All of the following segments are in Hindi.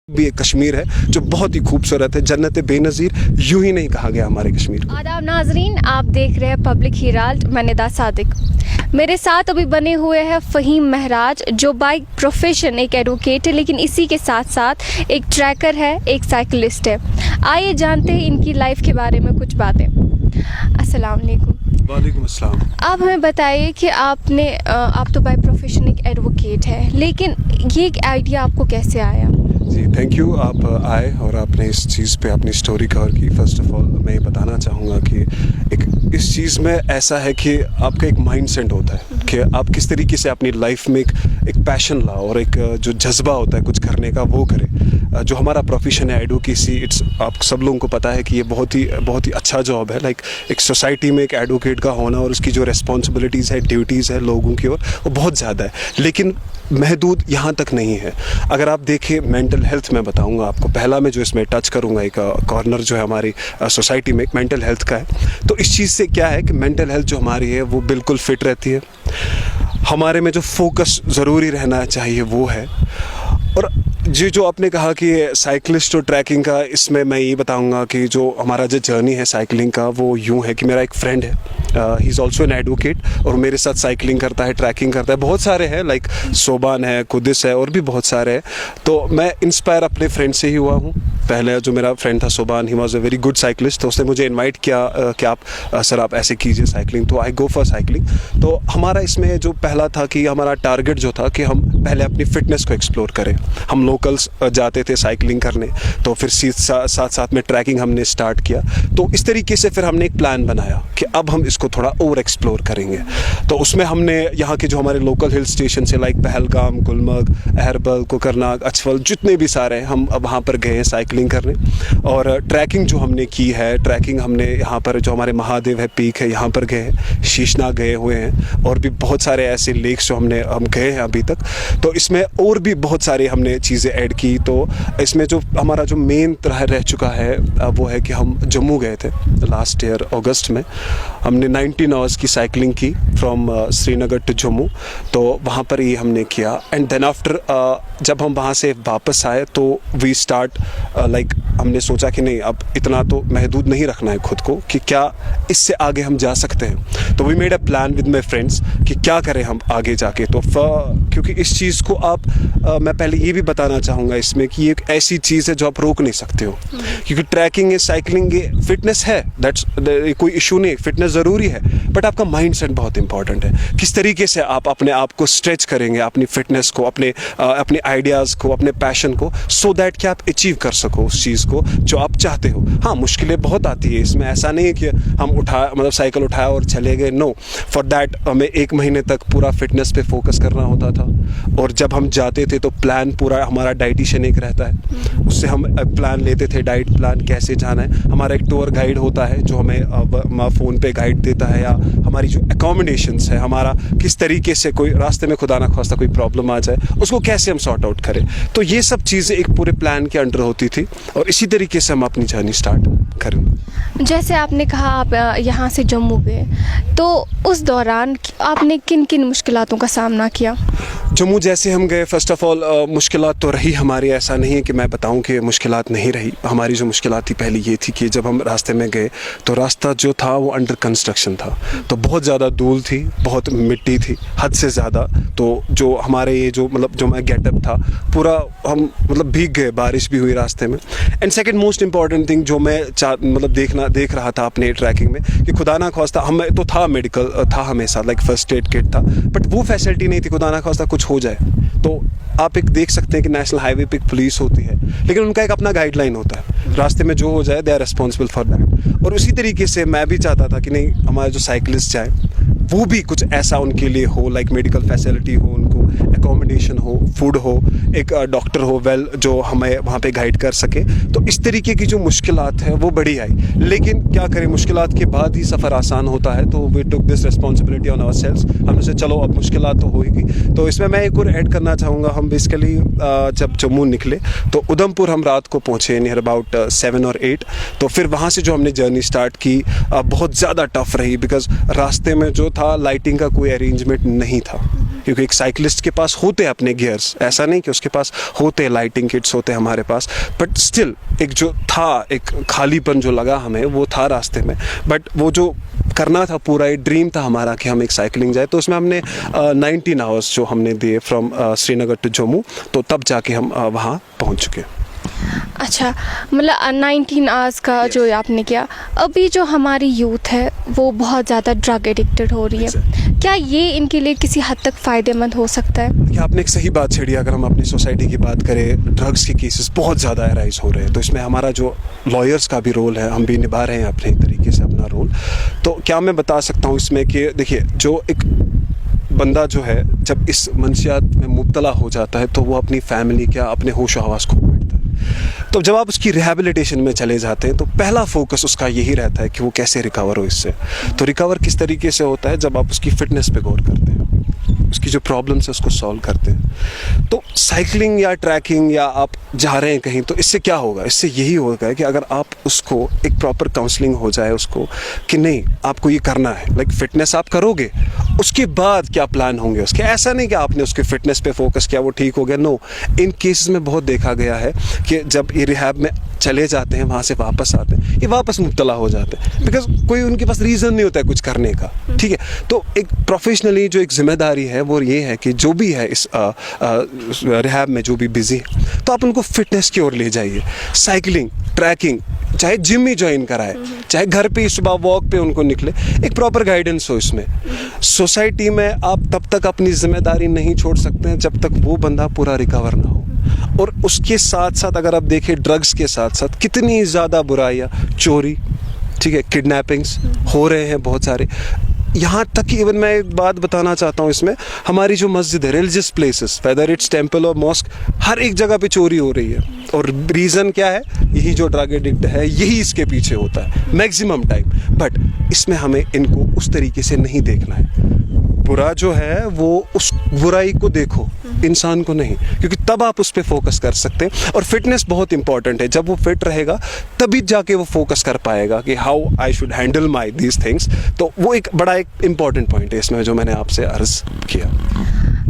भी एक कश्मीर है जो बहुत ही खूबसूरत है, जन्नत बेनज़ीर यूं ही नहीं कहा गया हमारे कश्मीर को। आदाब नाजरीन, आप देख रहे हैं पब्लिक हिराल्ड, मैं निदा सादिक। मेरे साथ अभी बने हुए हैं फ़हीम महराज, जो बाइक प्रोफेशन एक एडवोकेट है, लेकिन इसी के साथ साथ एक ट्रैकर है, एक साइकिलिस्ट है। आइए जानते हैं इनकी लाइफ के बारे में कुछ बातें। अस्सलाम वालेकुम। वालेकुम अस्सलाम। आप हमें बताइए कि आप तो बाय प्रोफेशन एक एडवोकेट है, लेकिन ये एक आइडिया आपको कैसे आया? जी थैंक यू, आप आए और आपने इस चीज़ पे अपनी स्टोरी कवर की। फ़र्स्ट ऑफ ऑल मैं ये बताना चाहूँगा कि इस चीज़ में ऐसा है कि आपका एक माइंड सेट होता है कि आप किस तरीके से अपनी लाइफ में एक पैशन लाओ और एक जो जज्बा होता है कुछ करने का वो करें। जो हमारा प्रोफेशन है एडवोकेसी, इट्स आप सब लोगों को पता है कि ये बहुत ही अच्छा जॉब है। लाइक एक सोसाइटी में एक एडवोकेट का होना और उसकी जो रिस्पॉन्सिबिलिटीज़ है, ड्यूटीज़ है लोगों की ओर, वो बहुत ज़्यादा है, लेकिन महदूद यहाँ तक नहीं है। अगर आप देखें मेंटल हेल्थ, मैं बताऊँगा आपको, पहला मैं जो इसमें टच करूँगा एक कॉर्नर जो है हमारी सोसाइटी में एक मेंटल हेल्थ का है। तो इस चीज़ से क्या है कि मेंटल हेल्थ जो हमारी है वो बिल्कुल फिट रहती है। हमारे में जो फोकस ज़रूरी रहना चाहिए वो है। और जो आपने कहा कि साइकिलिस्ट और ट्रैकिंग का, इसमें मैं ये बताऊंगा कि जो हमारा जो जर्नी है साइकिलिंग का वो यूं है कि मेरा एक फ्रेंड है, he is also an advocate और मेरे साथ साइकिलिंग करता है, ट्रैकिंग करता है। बहुत सारे हैं, लाइक सोबान है, कुदिस है और भी बहुत सारे हैं। तो मैं इंस्पायर अपने फ्रेंड से ही हुआ हूँ। पहले जो मेरा फ्रेंड था Soban, he was a very good cyclist, तो उसने मुझे इन्वाइट किया कि आप सर आप ऐसे कीजिए साइकिलिंग, तो आई गो फॉर साइकिलिंग। तो हमारा इसमें जो पहला था कि हमारा टारगेट जो था कि हम पहले अपनी फ़िटनेस को एक्सप्लोर करें। हम लोकल्स जाते थे साइकिलिंग करने, तो फिर साथ साथ में ट्रैकिंग हमने स्टार्ट किया। तो इस तरीके से फिर हमने एक प्लान बनाया कि अब हम इसको थोड़ा और एक्सप्लोर करेंगे। तो उसमें हमने यहाँ के जो हमारे लोकल हिल स्टेशन से, लाइक पहलगाम, गुलमर्ग, अहरबल, कोकरनाग, अचफल, जितने भी सारे हैं, हम अब वहाँ पर गए हैं साइकिलिंग करने। और ट्रैकिंग जो हमने की है, ट्रैकिंग हमने यहाँ पर जो हमारे महादेव है पीक है, यहाँ पर गए हैं, शीशनाग गए हुए हैं और भी बहुत सारे ऐसे लेक्स जो हम गए हैं अभी तक। तो इसमें और भी बहुत सारे हमने चीज़ें ऐड की। तो इसमें जो हमारा जो मेन रह चुका है वो है कि हम जम्मू गए थे लास्ट ईयर अगस्त में। हमने 19 आवर्स की साइकिलिंग की फ्रॉम श्रीनगर टू जम्मू। तो वहाँ पर ही हमने किया। एंड देन आफ्टर जब हम वहाँ से वापस आए तो वी स्टार्ट लाइक हमने सोचा कि नहीं, अब इतना तो महदूद नहीं रखना है खुद को, कि क्या इससे आगे हम जा सकते हैं। तो we made a plan with my friends कि क्या करें हम आगे जाके। तो क्योंकि इस चीज़ को मैं पहले ये भी बताना चाहूँगा इसमें कि ये एक ऐसी चीज़ है जो आप रोक नहीं सकते हो, क्योंकि ट्रैकिंग है, साइकिलिंग है, फिटनेस है, दैट्स कोई इशू नहीं है, फिटनेस ज़रूरी है, बट आपका माइंड सेट बहुत इंपॉर्टेंट है। किस तरीके से आप अपने आप को स्ट्रेच करेंगे, अपनी फिटनेस को, अपने आइडियाज़ को, अपने पैशन को, सो दैट कि आप अचीव कर सको उस चीज़ को जो आप चाहते हो। हाँ, मुश्किलें बहुत आती है इसमें, ऐसा नहीं है कि हम साइकिल उठाया और चले गए। नो, फॉर दैट हमें 1 महीने तक पूरा फिटनेस पे फोकस करना होता था। और जब हम जाते थे तो प्लान पूरा, हमारा डाइटिशियन एक रहता है, उससे हम प्लान लेते थे, डाइट प्लान कैसे जाना है। हमारा एक टूर गाइड होता है जो हमें फ़ोन पे गाइड देता है, या हमारी जो अकोमोडेशंस है, हमारा किस तरीके से कोई रास्ते में खुदा ना खास्ता कोई प्रॉब्लम आ जाए उसको कैसे हम सॉर्ट आउट करें। तो ये सब चीज़ें एक पूरे प्लान के अंडर होती थी और इसी तरीके से हम अपनी जर्नी स्टार्ट करें। जैसे आपने कहा आप यहाँ से जम्मू गए, तो उस दौरान आपने किन किन मुश्किलातों का सामना किया? जम्मू जैसे हम गए, फ़र्स्ट ऑफ़ ऑल मुश्किलात तो रही हमारी, ऐसा नहीं है कि मैं बताऊं कि मुश्किलात नहीं रही। हमारी जो मुश्किलात थी पहले ये थी कि जब हम रास्ते में गए तो रास्ता जो था वो अंडर कंस्ट्रक्शन था, तो बहुत ज़्यादा धूल थी, बहुत मिट्टी थी, हद से ज़्यादा। तो जो हमारे ये जो मैं गेटअप था पूरा, हम भीग गए, बारिश भी हुई रास्ते में। And second most important thing जो मैं देख रहा था अपने ट्रैकिंग में, कि खुदा ना खास्ता हमें तो था, मेडिकल था हमेशा, लाइक फर्स्ट एड किट था, बट वो फैसिलिटी नहीं थी, खुदा ना खास्ता कुछ हो जाए। तो आप एक देख सकते हैं कि नेशनल हाईवे पे एक पुलिस होती है, लेकिन उनका एक अपना गाइडलाइन होता है, रास्ते में जो हो जाए they are responsible for that. और उसी तरीके से मैं भी चाहता था कि नहीं, हमारे जो साइकिलिस्ट जाएँ वो भी कुछ ऐसा उनके लिए हो, लाइक मेडिकल फैसिलिटी हो, उनको अकोमोडेशन हो, फूड हो, एक डॉक्टर हो वेल जो हमें वहाँ पे गाइड कर सके। तो इस तरीके की जो मुश्किलात है वो बड़ी आई, लेकिन क्या करें, मुश्किलात के बाद ही सफ़र आसान होता है। तो we took this responsibility on ourselves, हमने से चलो अब मुश्किलात तो होगी। तो इसमें मैं एक और ऐड करना चाहूँगा, हम बेसिकली जब जम्मू निकले तो उधमपुर हम रात को पहुँचे नियर अबाउट 7 और 8। तो फिर वहाँ से जो हमने जर्नी स्टार्ट की बहुत ज़्यादा टफ रही, बिकॉज रास्ते में जो था लाइटिंग का कोई अरेंजमेंट नहीं था। क्योंकि एक साइकिलिस्ट के पास होते हैं अपने गियर्स, ऐसा नहीं कि उसके पास होते लाइटिंग किट्स होते हैं हमारे पास, बट स्टिल एक जो था, एक खालीपन जो लगा हमें वो था रास्ते में। बट वो जो करना था पूरा एक ड्रीम था हमारा कि हम एक साइकिलिंग जाए, तो उसमें हमने 19 आवर्स जो हमने दिए फ्रॉम श्रीनगर टू जम्मू, तो तब जाके हम वहाँ पहुँच चुके। अच्छा, मतलब 19 आवर्स का जो आपने किया। अभी जो हमारी यूथ है वो बहुत ज़्यादा ड्रग एडिक्टेड हो रही है, क्या ये इनके लिए किसी हद तक फ़ायदेमंद हो सकता है? देखिए, आपने एक सही बात छेड़ी। अगर हम अपनी सोसाइटी की बात करें, ड्रग्स के केसेस बहुत ज़्यादा अराइज हो रहे हैं, तो इसमें हमारा जो लॉयर्स का भी रोल है, हम भी निभा रहे हैं अपने तरीके से अपना रोल। तो क्या मैं बता सकता हूँ इसमें कि देखिए, जो एक बंदा जो है जब इस मंशियात में मुब्तला हो जाता है तो वो अपनी फैमिली क्या अपने होश व हवास खो बैठता है। तो जब आप उसकी रिहैबिलिटेशन में चले जाते हैं तो पहला फोकस उसका यही रहता है कि वो कैसे रिकवर हो इससे। तो रिकवर किस तरीके से होता है, जब आप उसकी फिटनेस पे गौर करते हैं, उसकी जो प्रॉब्लम्स है उसको सॉल्व करते हैं। तो साइकिलिंग या ट्रैकिंग या आप जा रहे हैं कहीं, तो इससे क्या होगा, इससे यही होगा कि अगर आप उसको एक प्रॉपर काउंसलिंग हो जाए उसको कि नहीं आपको ये करना है, लाइक फिटनेस आप करोगे, उसके बाद क्या प्लान होंगे उसके। ऐसा नहीं कि आपने उसके फिटनेस पे फोकस किया वो ठीक हो गया, नो। इन केसेस में बहुत देखा गया है कि जब ये रिहैब में चले जाते हैं, वहाँ से वापस आते हैं, ये वापस मुब्तला हो जाते हैं, बिकॉज कोई उनके पास रीज़न नहीं होता है कुछ करने का, ठीक है। तो एक प्रोफेशनली जो एक जिम्मेदारी है वो ये है कि जो भी है इस रिहैब में जो भी बिजी है, तो आप उनको फिटनेस की ओर ले जाइए। साइकिलिंग, ट्रैकिंग, चाहे जिम ही ज्वाइन कराए, चाहे घर पे ही सुबह वॉक पे उनको निकले, एक प्रॉपर गाइडेंस हो इसमें। सोसाइटी में आप तब तक अपनी जिम्मेदारी नहीं छोड़ सकते हैं जब तक वो बंदा पूरा रिकवर ना हो। और उसके साथ साथ अगर आप देखें, ड्रग्स के साथ साथ कितनी ज़्यादा बुराइयाँ, चोरी, ठीक है, किडनैपिंग्स हो रहे हैं बहुत सारे। यहाँ तक कि इवन मैं एक बात बताना चाहता हूँ इसमें, हमारी जो मस्जिद है, religious places, whether its temple और मॉस्क, हर एक जगह पे चोरी हो रही है। और रीज़न क्या है, यही जो ड्रग एडिक्ट है यही इसके पीछे होता है मैक्सिमम टाइम। बट इसमें हमें इनको उस तरीके से नहीं देखना है। बुरा जो है वो उस बुराई को देखो, इंसान को नहीं, क्योंकि तब आप उस पर फोकस कर सकते हैं। और फिटनेस बहुत इंपॉर्टेंट है, जब वो फिट रहेगा तभी जाके वो फोकस कर पाएगा कि how I should handle my these things. तो वो एक बड़ा एक इम्पॉर्टेंट पॉइंट है इसमें जो मैंने आपसे अर्ज किया।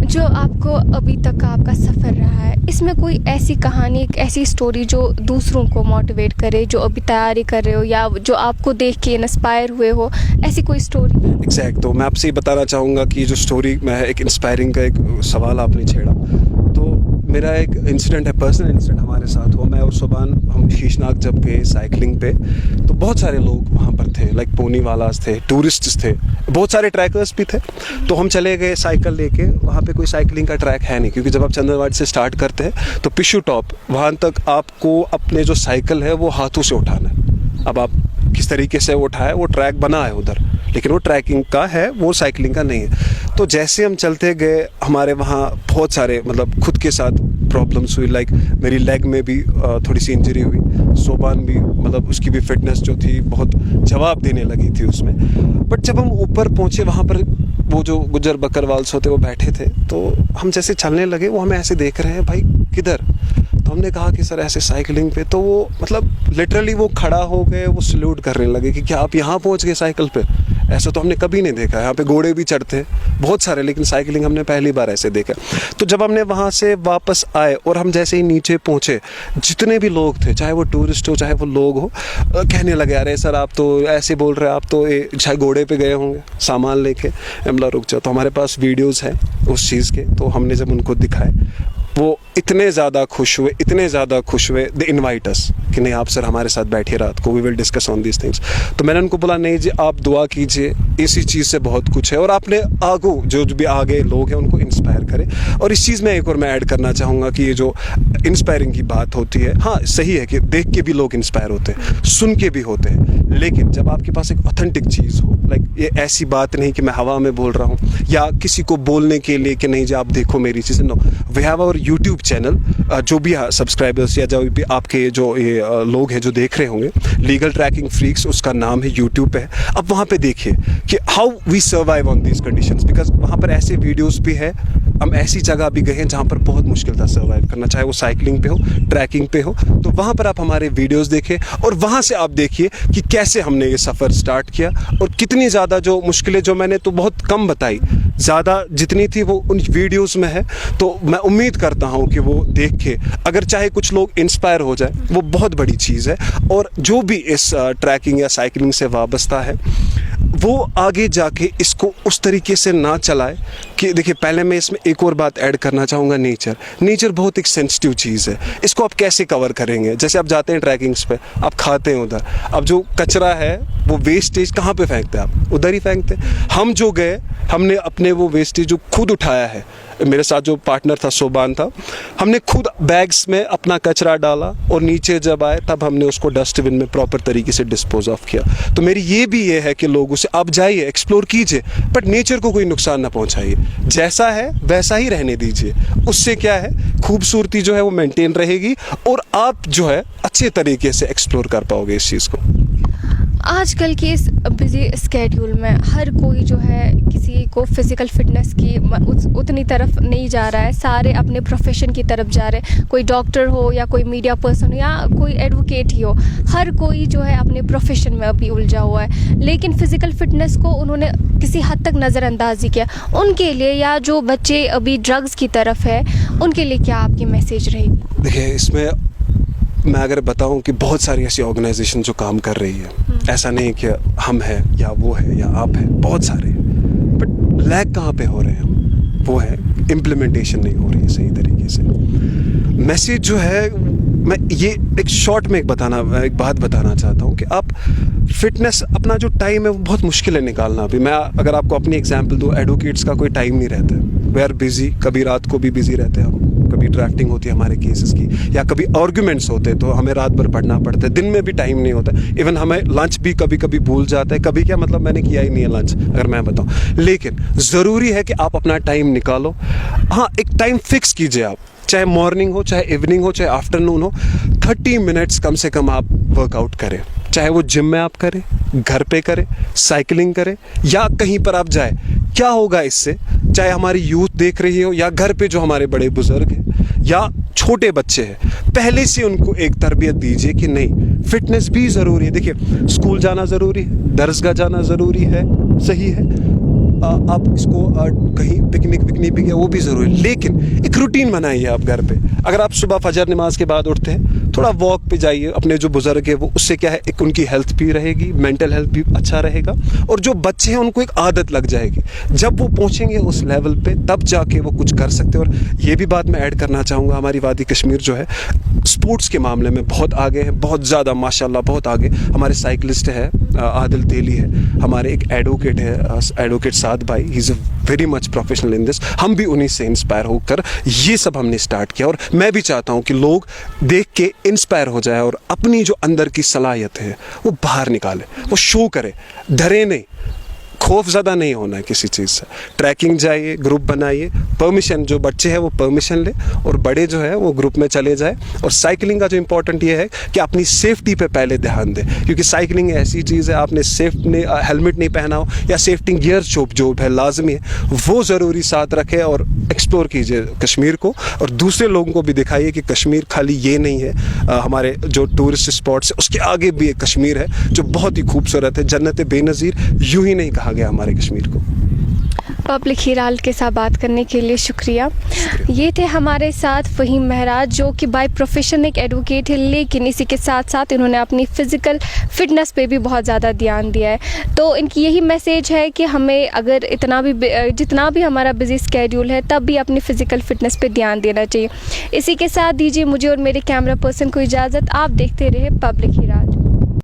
जो आपको अभी तक का आपका सफ़र रहा है, इसमें कोई ऐसी कहानी, एक ऐसी स्टोरी जो दूसरों को मोटिवेट करे, जो अभी तैयारी कर रहे हो या जो आपको देख के इंस्पायर हुए हो, ऐसी कोई स्टोरी? एग्जैक्ट। तो मैं आपसे ये बताना चाहूँगा कि जो स्टोरी में एक इंस्पायरिंग का एक सवाल आपने छेड़ा, तो मेरा एक इंसिडेंट है, पर्सनल इंसिडेंट हमारे साथ हुआ। मैं और सुबान हम शीशनाग जब गए साइकिलिंग पे, तो बहुत सारे लोग वहाँ पर थे, लाइक पोनी वालास थे, टूरिस्ट्स थे, बहुत सारे ट्रैकर्स भी थे। तो हम चले गए साइकिल लेके, वहाँ पे कोई साइकिलिंग का ट्रैक है नहीं, क्योंकि जब आप चंदनवाड़ी से स्टार्ट करते हैं तो पिशू टॉप वहाँ तक आपको अपने जो साइकिल है वो हाथों से उठाना है। अब आप किस तरीके से उठाए, वो ट्रैक बना है उधर, लेकिन वो ट्रैकिंग का है, वो साइकिलिंग का नहीं है। तो जैसे हम चलते गए, हमारे वहाँ बहुत सारे मतलब खुद के साथ प्रॉब्लम्स हुई, लाइक मेरी लेग में भी थोड़ी सी इंजरी हुई, सोबान भी मतलब उसकी भी फिटनेस जो थी बहुत जवाब देने लगी थी उसमें। बट जब हम ऊपर पहुँचे, वहाँ पर वो जो गुज्जर बकरवाल्स होते वो बैठे थे, तो हम जैसे चलने लगे, वो हमें ऐसे देख रहे हैं, भाई किधर? तो हमने कहा कि सर ऐसे साइकिलिंग पे। तो वो मतलब लिटरली वो खड़ा हो गए, वो सल्यूट करने लगे कि क्या आप यहाँ पहुँच गए साइकिल पे? ऐसा तो हमने कभी नहीं देखा। यहाँ पे घोड़े भी चढ़ते बहुत सारे, लेकिन साइकिलिंग हमने पहली बार ऐसे देखा। तो जब हमने वहाँ से वापस आए और हम जैसे ही नीचे पहुँचे, जितने भी लोग थे, चाहे वो टूरिस्ट हो चाहे वो लोग हो, कहने लगे अरे सर आप तो ऐसे बोल रहे हैं, आप तो चाहे घोड़े पे गए होंगे सामान लेके। हमला रुक जाओ। तो हमारे पास वीडियोज़ हैं उस चीज़ के, तो हमने जब उनको दिखाए, वो इतने ज़्यादा खुश हुए, इतने ज़्यादा खुश हुए, दे इन्वाइट अस कि नहीं आप सर हमारे साथ बैठिए रात को, we will discuss on these things. तो मैंने उनको बोला नहीं जी आप दुआ कीजिए, इसी चीज़ से बहुत कुछ है, और आपने आगू जो भी आगे लोग हैं उनको इंस्पायर करें। और इस चीज़ में एक और मैं ऐड करना चाहूँगा कि ये जो इंस्पायरिंग की बात होती है, हाँ सही है कि देख के भी लोग इंस्पायर होते हैं, सुन के भी होते हैं, लेकिन जब आपके पास एक ऑथेंटिक चीज़ हो, लाइक ये ऐसी बात नहीं कि मैं हवा में बोल रहा हूँ या किसी को बोलने के लिए कि नहीं जी आप देखो मेरी चीज़ें, no, we have our YouTube channel. जो भी सब्सक्राइबर्स या जो भी आपके जो ये लोग हैं जो देख रहे होंगे, लीगल ट्रैकिंग फ्रीक्स उसका नाम है, यूट्यूब पे है। अब वहाँ पे देखिए कि how we survive on these conditions, because वहाँ पर ऐसे वीडियोस भी है, हम ऐसी जगह भी गए हैं जहाँ पर बहुत मुश्किल था सर्वाइव करना, चाहे वो साइकिलिंग पे हो, ट्रैकिंग पे हो। तो वहाँ पर आप हमारे वीडियोस देखें और वहाँ से आप देखिए कि कैसे हमने ये सफ़र स्टार्ट किया और कितनी ज़्यादा जो मुश्किलें, जो मैंने तो बहुत कम बताई, ज़्यादा जितनी थी वो उन वीडियोस में है। तो मैं उम्मीद करता हूँ कि वो देख के अगर चाहे कुछ लोग इंस्पायर हो जाए, वो बहुत बड़ी चीज़ है। और जो भी इस ट्रैकिंग या साइकिलिंग से वाबस्ता है, वो आगे जाके इसको उस तरीके से ना चलाए कि देखिए, पहले मैं इसमें एक और बात ऐड करना चाहूँगा, नेचर बहुत एक सेंसिटिव चीज़ है। इसको आप कैसे कवर करेंगे? जैसे आप जाते हैं ट्रैकिंग्स पे, आप खाते हैं उधर, अब जो कचरा है वो वेस्टेज कहाँ पे फेंकते हैं? आप उधर ही फेंकते हैं। हम जो गए, हमने अपने वो वेस्टेज जो खुद उठाया है, मेरे साथ जो पार्टनर था सोबान था, हमने खुद बैग्स में अपना कचरा डाला और नीचे जब आए तब हमने उसको डस्टबिन में प्रॉपर तरीके से डिस्पोज ऑफ किया। तो मेरी ये है कि लोगों से आप जाइए, एक्सप्लोर कीजिए, बट नेचर को कोई नुकसान ना पहुंचाइए। जैसा है वैसा ही रहने दीजिए। उससे क्या है, खूबसूरती जो है वो मेंटेन रहेगी और आप जो है अच्छे तरीके से एक्सप्लोर कर पाओगे इस चीज़ को। आजकल के इस बिजी स्केड्यूल में हर कोई जो है किसी को फिज़िकल फिटनेस की उतनी तरफ नहीं जा रहा है, सारे अपने प्रोफेशन की तरफ जा रहे हैं। कोई डॉक्टर हो या कोई मीडिया पर्सन या कोई एडवोकेट ही हो, हर कोई जो है अपने प्रोफेशन में अभी उलझा हुआ है। लेकिन फ़िज़िकल फिटनेस को उन्होंने किसी हद तक नज़रअंदाजी किया। उनके लिए या जो बच्चे अभी ड्रग्स की तरफ है, उनके लिए क्या आपकी मैसेज रहेगी? देखिए, इसमें मैं अगर बताऊं कि बहुत सारी ऐसी ऑर्गेनाइजेशन जो काम कर रही है, ऐसा नहीं कि हम हैं या वो है या आप हैं, बहुत सारे, बट लैग कहाँ पे हो रहे हैं? वो है इम्प्लीमेंटेशन नहीं हो रही है सही तरीके से। मैसेज जो है, मैं ये एक शॉर्ट में एक बात बताना चाहता हूँ कि आप फिटनेस, अपना जो टाइम है वो बहुत मुश्किल है निकालना। अभी मैं अगर आपको अपनी एग्जांपल दूँ, एडवोकेट्स का कोई टाइम नहीं रहता है, वे आर बिजी, कभी रात को भी बिजी रहते हैं हम, कभी ड्राफ्टिंग होती है हमारे केसेस की, या कभी आर्ग्यूमेंट्स होते हैं तो हमें रात भर पढ़ना पड़ता है, दिन में भी टाइम नहीं होता। इवन हमें लंच भी कभी कभी भूल जाता है, कभी क्या मतलब मैंने किया ही नहीं है लंच, अगर मैं बताऊँ। लेकिन ज़रूरी है कि आप अपना टाइम निकालो। हाँ, एक टाइम फिक्स कीजिए आप, चाहे मॉर्निंग हो, चाहे इवनिंग हो, चाहे आफ्टरनून हो, 30 मिनट्स कम से कम आप वर्कआउट करें। चाहे वो जिम में आप करें, घर पे करें, साइकिलिंग करें या कहीं पर आप जाए। क्या होगा इससे? चाहे हमारी यूथ देख रही हो या घर पे जो हमारे बड़े बुजुर्ग हैं या छोटे बच्चे हैं, पहले से उनको एक तरबियत दीजिए कि नहीं, फिटनेस भी ज़रूरी है। देखिए, स्कूल जाना ज़रूरी है, दरसगाह जाना ज़रूरी है, सही है, आप इसको कहीं पिकनिक भी, वो भी ज़रूरी है, लेकिन एक रूटीन बनाइए आप घर पे। अगर आप सुबह फजर नमाज के बाद उठते हैं, थोड़ा वॉक पे जाइए, अपने जो बुज़ुर्ग है वो, उससे क्या है, एक उनकी हेल्थ भी रहेगी, मेंटल हेल्थ भी अच्छा रहेगा, और जो बच्चे हैं उनको एक आदत लग जाएगी। जब वो पहुँचेंगे उस लेवल पे, तब जाके वो कुछ कर सकते हैं। और ये भी बात मैं ऐड करना चाहूँगा, हमारी वादी कश्मीर जो है स्पोर्ट्स के मामले में बहुत आगे है, बहुत ज़्यादा, माशाल्लाह बहुत आगे। हमारे साइकिलिस्ट है आदिल तेली है, हमारे एक एडवोकेट है, एडवोकेट साद भाई, he is very much professional in this. हम भी उन्हीं से इंस्पायर होकर ये सब हमने स्टार्ट किया, और मैं भी चाहता हूँ कि लोग देख के इंस्पायर हो जाए और अपनी जो अंदर की सलाहियत है वो बाहर निकाले, वो शो करे, डरे नहीं, खौफ ज़्यादा नहीं होना है किसी चीज़ से। ट्रैकिंग जाइए, ग्रुप बनाइए, परमिशन, जो बच्चे हैं वो परमिशन ले और बड़े जो है वो ग्रुप में चले जाए। और साइकिलिंग का जो इम्पोर्टेंट ये है कि अपनी सेफ्टी पे पहले ध्यान दें, क्योंकि साइकिलिंग ऐसी चीज़ है, आपने हेलमेट नहीं पहना हो या सेफ्टी गियर जो है लाजमी है, वो ज़रूरी साथ रखें और एक्सप्लोर कीजिए कश्मीर को, और दूसरे लोगों को भी दिखाइए कि कश्मीर खाली ये नहीं है। हमारे जो टूरिस्ट स्पॉट्स है उसके आगे भी एक कश्मीर है जो बहुत ही खूबसूरत है, जन्नत बेनज़ीर यूँ ही नहीं कहा गया हमारे कश्मीर को। पब्लिक हिराल्ट के साथ बात करने के लिए शुक्रिया। ये थे हमारे साथ फ़हीम महराज, जो कि बाय प्रोफेशन एक एडवोकेट है, लेकिन इसी के साथ साथ इन्होंने अपनी फ़िज़िकल फ़िटनेस पे भी बहुत ज़्यादा ध्यान दिया है। तो इनकी यही मैसेज है कि हमें अगर जितना भी हमारा बिजी स्केड्यूल है, तब भी अपनी फ़िज़िकल फ़िटनेस पे ध्यान देना चाहिए। इसी के साथ दीजिए मुझे और मेरे कैमरा पर्सन को इजाज़त। आप देखते रहे पब्लिक हिराल्ट।